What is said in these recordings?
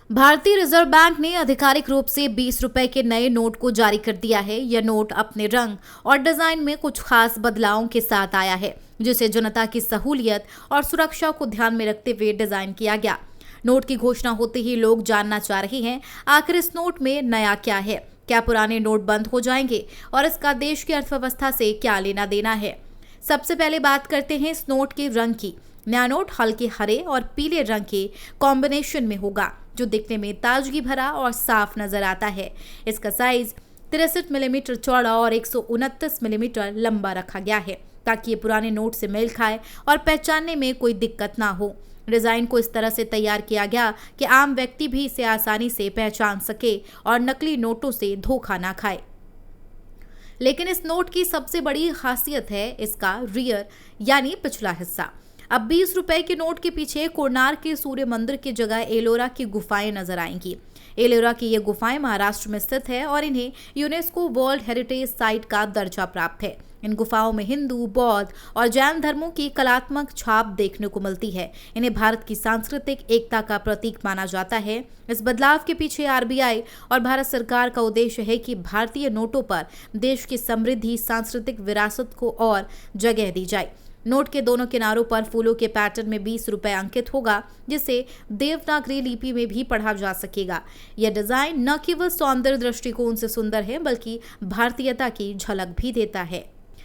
भारतीय reserve bank ने आधिकारिक रूप से 20 रुपए के नए नोट को जारी कर दिया है। यह नोट अपने रंग और डिजाइन में कुछ खास बदलावों के साथ आया है, जिसे जनता की सहूलियत और सुरक्षा को ध्यान में रखते हुए डिजाइन किया गया। नोट की घोषणा होते ही लोग जानना चाह रहे हैं, आखिर इस नोट में नया क्या है। क्या पुराने नोट बंद हो जाएंगे और इसका देश की अर्थव्यवस्था से क्या लेना देना है। सबसे पहले बात करते हैं इस नोट के रंग की। नया नोट हल्के हरे और पीले रंग के कॉम्बिनेशन में होगा, जो दिखने में ताजगी भरा और साफ नजर आता है। इसका साइज 63 मिलीमीटर चौड़ा और 129 मिलीमीटर लंबा रखा गया है, ताकि ये पुराने नोट से मेल खाए और पहचानने में कोई दिक्कत ना हो। डिजाइन को इस तरह से तैयार किया गया कि आम व्यक्ति भी इसे आसानी से पहचान सके और नकली नोटों से धोखा ना खाए। लेकिन इस नोट की सबसे बड़ी खासियत है इसका रियर यानी पिछला हिस्सा। अब 20 रुपए के नोट के पीछे कोणार्क के सूर्य मंदिर की जगह एलोरा की गुफाएं नजर आएंगी। एलोरा की ये गुफाएं महाराष्ट्र में स्थित है और इन्हें यूनेस्को वर्ल्ड हेरिटेज साइट का दर्जा प्राप्त है। इन गुफाओं में हिंदू, बौद्ध और जैन धर्मों की कलात्मक छाप देखने को मिलती है। इन्हें भारत की सांस्कृतिक एकता का प्रतीक माना जाता है। इस बदलाव के पीछे आरबीआई और भारत सरकार का उद्देश्य है कि भारतीय नोटों पर देश की समृद्धि, सांस्कृतिक विरासत को और जगह दी जाए। नोट के दोनों किनारों पर फूलों के पैटर्न में 20 रुपए अंकित होगा, जिसे देवनागरी लिपि में भी पढ़ा जा सकेगा। यह डिजाइन न केवल सौंदर्य दृष्टिकोण से सुंदर है, बल्कि भारतीयता की झलक भी देता है।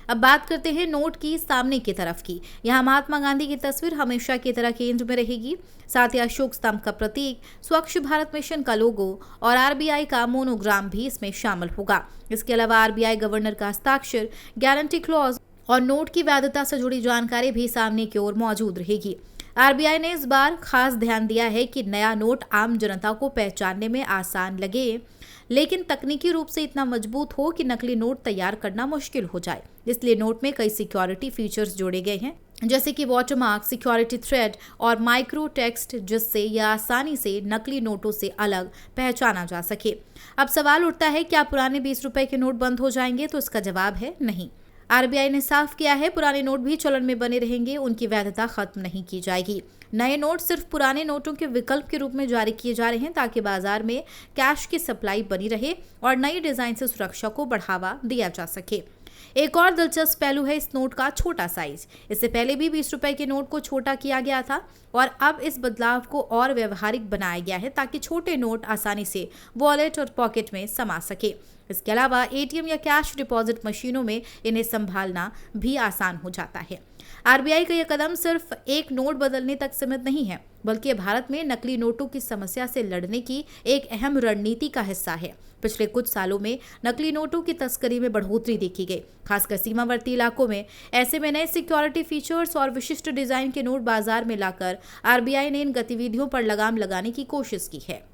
अब बात करते हैं नोट की सामने की तरफ की। यहाँ महात्मा गांधी की तस्वीर हमेशा की तरह केंद्र में रहेगी। साथ ही अशोक स्तंभ का प्रतीक, स्वच्छ भारत मिशन का लोगो और आरबीआई का मोनोग्राम भी इसमें शामिल होगा। इसके अलावा आरबीआई गवर्नर का हस्ताक्षर, गारंटी क्लॉज और नोट की वैधता से जुड़ी जानकारी भी सामने की ओर मौजूद रहेगी। आरबीआई ने इस बार खास ध्यान दिया है कि नया नोट आम जनता को पहचानने में आसान लगे, लेकिन तकनीकी रूप से इतना मजबूत हो कि नकली नोट तैयार करना मुश्किल हो जाए। इसलिए नोट में कई सिक्योरिटी फीचर्स जोड़े गए हैं, जैसे कि वाटरमार्क, सिक्योरिटी थ्रेड और माइक्रो टेक्स्ट, जिससे यह आसानी से नकली नोटों से अलग पहचाना जा सके। अब सवाल उठता है, क्या पुराने 20 रुपए के नोट बंद हो जाएंगे? तो इसका जवाब है नहीं। आरबीआई ने साफ किया है, पुराने नोट भी चलन में बने रहेंगे, उनकी वैधता खत्म नहीं की जाएगी। नए नोट सिर्फ पुराने नोटों के विकल्प के रूप में जारी किए जा रहे हैं, ताकि बाजार में कैश की सप्लाई बनी रहे और नई डिजाइन से सुरक्षा को बढ़ावा दिया जा सके। एक और दिलचस्प पहलू है इस नोट का छोटा साइज। इससे पहले भी 20 रुपए के नोट को छोटा किया गया था और अब इस बदलाव को और व्यवहारिक बनाया गया है, ताकि छोटे नोट आसानी से वॉलेट और पॉकेट में समा सके। इसके अलावा एटीएम या कैश डिपॉजिट मशीनों में इन्हें संभालना भी आसान हो जाता है। आरबीआई का यह कदम सिर्फ एक नोट बदलने तक सीमित नहीं है, बल्कि भारत में नकली नोटों की समस्या से लड़ने की एक अहम रणनीति का हिस्सा है। पिछले कुछ सालों में नकली नोटों की तस्करी में बढ़ोतरी देखी गई, खासकर सीमावर्ती इलाकों में। ऐसे में नए सिक्योरिटी फीचर्स और विशिष्ट डिजाइन के नोट बाजार में लाकर आरबीआई ने इन गतिविधियों पर लगाम लगाने की कोशिश की है।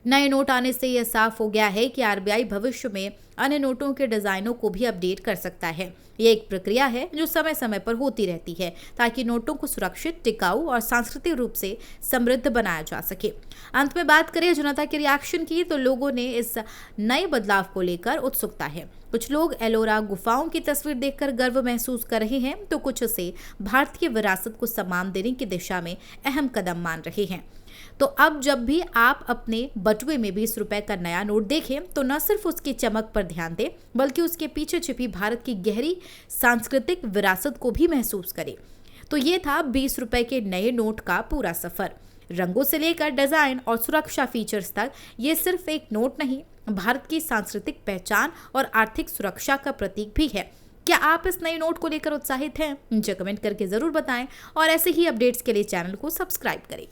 नए नोट आने से यह साफ हो गया है कि आरबीआई भविष्य में अन्य नोटों के डिजाइनों को भी अपडेट कर सकता है। ये एक प्रक्रिया है जो समय समय पर होती रहती है, ताकि नोटों को सुरक्षित, टिकाऊ और सांस्कृतिक रूप से समृद्ध बनाया जा सके। अंत में बात करें जनता के रिएक्शन की, तो लोगों ने इस नए बदलाव को लेकर उत्सुकता है। कुछ लोग एलोरा गुफाओं की तस्वीर देखकर गर्व महसूस कर रहे हैं, तो कुछ इसे भारतीय विरासत को सम्मान देने की दिशा में अहम कदम मान रहे हैं। तो अब जब भी आप अपने बटुए में 20 रुपए का नया नोट देखें, तो न सिर्फ उसकी चमक पर ध्यान दें, बल्कि उसके पीछे छिपी भारत की गहरी सांस्कृतिक विरासत को भी महसूस करें। तो ये था 20 रुपए के नए नोट का पूरा सफर। रंगों से लेकर डिजाइन और सुरक्षा फीचर्स तक, ये सिर्फ एक नोट नहीं, भारत की सांस्कृतिक पहचान और आर्थिक सुरक्षा का प्रतीक भी है। क्या आप इस नए नोट को लेकर उत्साहित हैं? मुझे कमेंट करके जरूर बताएं और ऐसे ही अपडेट्स के लिए चैनल को सब्सक्राइब करें।